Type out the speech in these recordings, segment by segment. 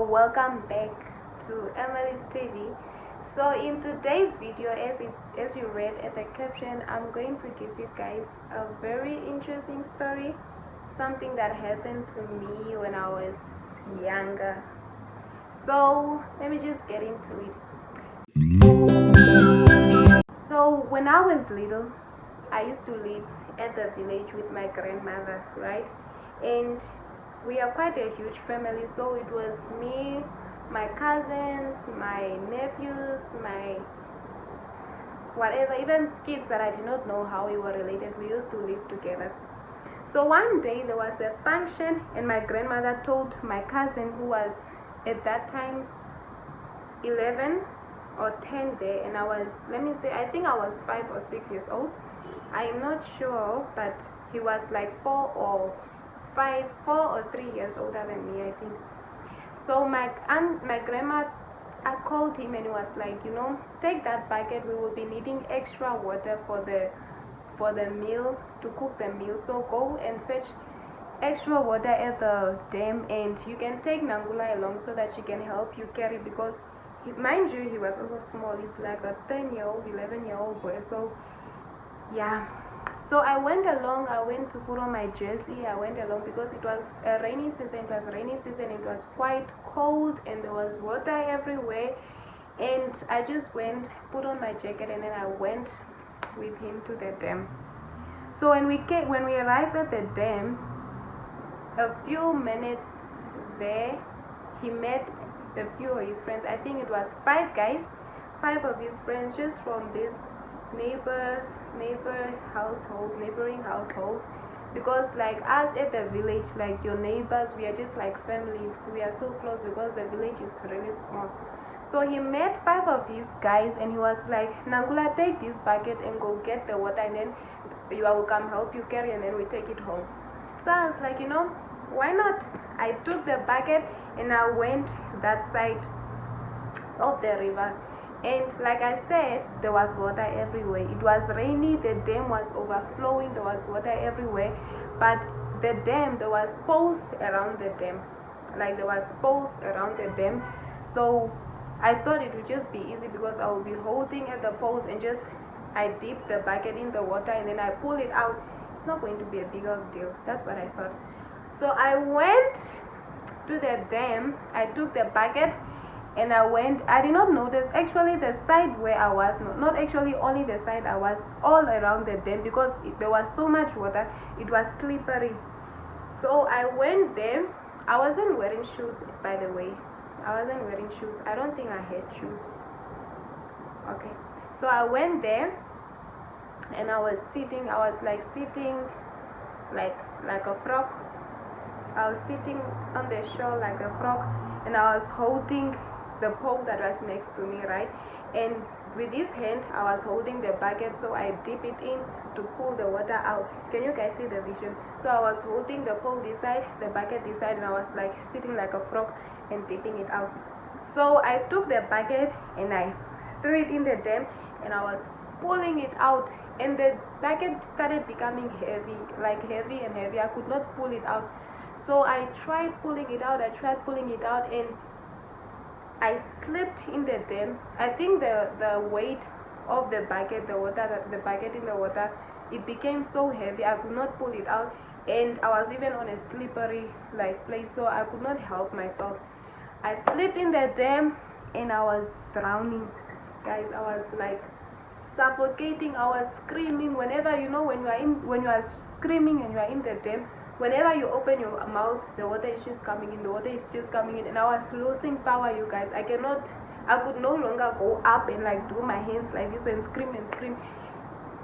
So welcome back to Emily's TV. So in today's video, as you read at the caption, I'm going to give you guys a very interesting story, something that happened to me when I was younger. So let me just get into it. So when I was little, I used to live at the village with my grandmother, right? And we are quite a huge family, so it was me, my cousins, my nephews, my whatever, even kids that I did not know how we were related. We used to live together. So one day there was a function, and my grandmother told my cousin, who was at that time 11 or 10 there, and I was, let me say, I think I was 5 or 6 years old. I am not sure, but he was like 4 or 3 years older than me, I think. So my grandma, I called him, and he was like, take that bucket, we will be needing extra water for the meal, to cook the meal. So go and fetch extra water at the dam, and you can take Nangula along so that she can help you carry, because mind you, he was also small. It's like a 10-year-old, 11-year-old boy. So yeah, so I went along. I went to put on my jersey. I went along because it was a rainy season. It was quite cold, and there was water everywhere. And I just went, put on my jacket, and then I went with him to the dam. So when we arrived at the dam, a few minutes there, he met a few of his friends. I think it was 5 guys, 5 of his friends, just from this neighboring households, because like us at the village, like your neighbors, we are just like family. We are so close because the village is really small. So he met 5 of his guys, and he was like, Nangula, take this bucket and go get the water, and then I will come help you carry, and then we take it home. So I was like, why not? I took the bucket and I went that side of the river. And like I said, there was water everywhere. It was rainy, the dam was overflowing, there was water everywhere. But the dam, there was poles around the dam. So I thought it would just be easy, because I will be holding at the poles, and just I dip the bucket in the water and then I pull it out. It's not going to be a big of deal. That's what I thought. So I went to the dam, I took the bucket, and I did not notice actually the side where I was, not actually only the side I was, all around the dam, because there was so much water, it was slippery. So I went there. I wasn't wearing shoes, by the way. I don't think I had shoes. Okay, so I went there, and I was sitting like a frog. I was sitting on the shore like a frog, and I was holding the pole that was next to me, right? And with this hand, I was holding the bucket, so I dip it in to pull the water out. Can you guys see the vision? So I was holding the pole this side, the bucket this side, and I was like sitting like a frog and dipping it out. So I took the bucket and I threw it in the dam, and I was pulling it out, and the bucket started becoming heavy and heavy. I could not pull it out. So I tried pulling it out, and I slipped in the dam. I think the weight of the bucket, the bucket in the water, it became so heavy I could not pull it out, and I was even on a slippery place, so I could not help myself. I slipped in the dam, and I was drowning. Guys, I was like suffocating. I was screaming. Whenever when you are screaming and you are in the dam, whenever you open your mouth, the water is just coming in, and I was losing power, you guys. I could no longer go up and do my hands like this and scream.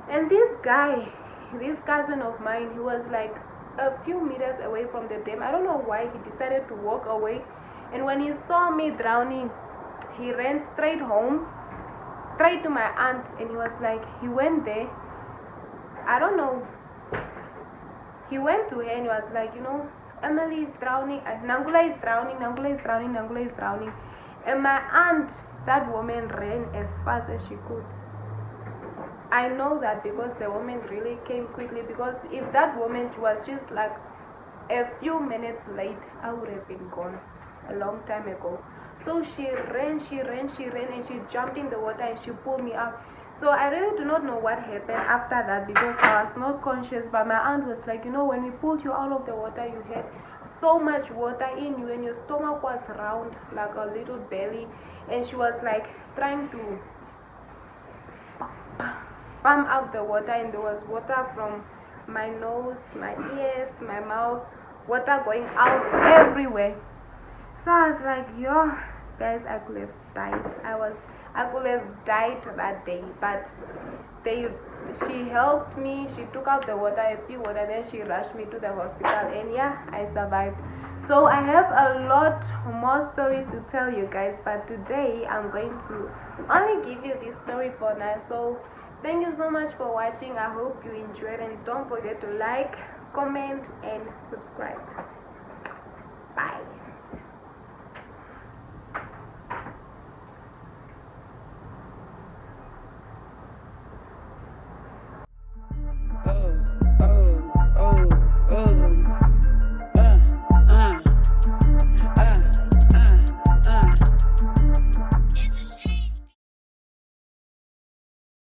And this cousin of mine, he was like a few meters away from the dam. I don't know why he decided to walk away, and when he saw me drowning, he ran straight home, straight to my aunt, and he went there. I don't know. He went to her and was like, Emily is drowning, Nangula is drowning. And my aunt, that woman, ran as fast as she could. I know that because the woman really came quickly, because if that woman was just like a few minutes late, I would have been gone. a long time ago. So she ran, and she jumped in the water and she pulled me out. So I really do not know what happened after that because I was not conscious. But my aunt was like, when we pulled you out of the water, you had so much water in you and your stomach was round like a little belly. And she was like trying to pump out the water, and there was water from my nose, my ears, my mouth, water going out everywhere. So I was like, yo, guys, I could have died. I could have died that day, but she helped me. She took out the water, a few water, then she rushed me to the hospital, and yeah, I survived. So I have a lot more stories to tell you guys, but today I'm going to only give you this story for now. So thank you so much for watching. I hope you enjoyed, and don't forget to like, comment, and subscribe. Bye. Oh.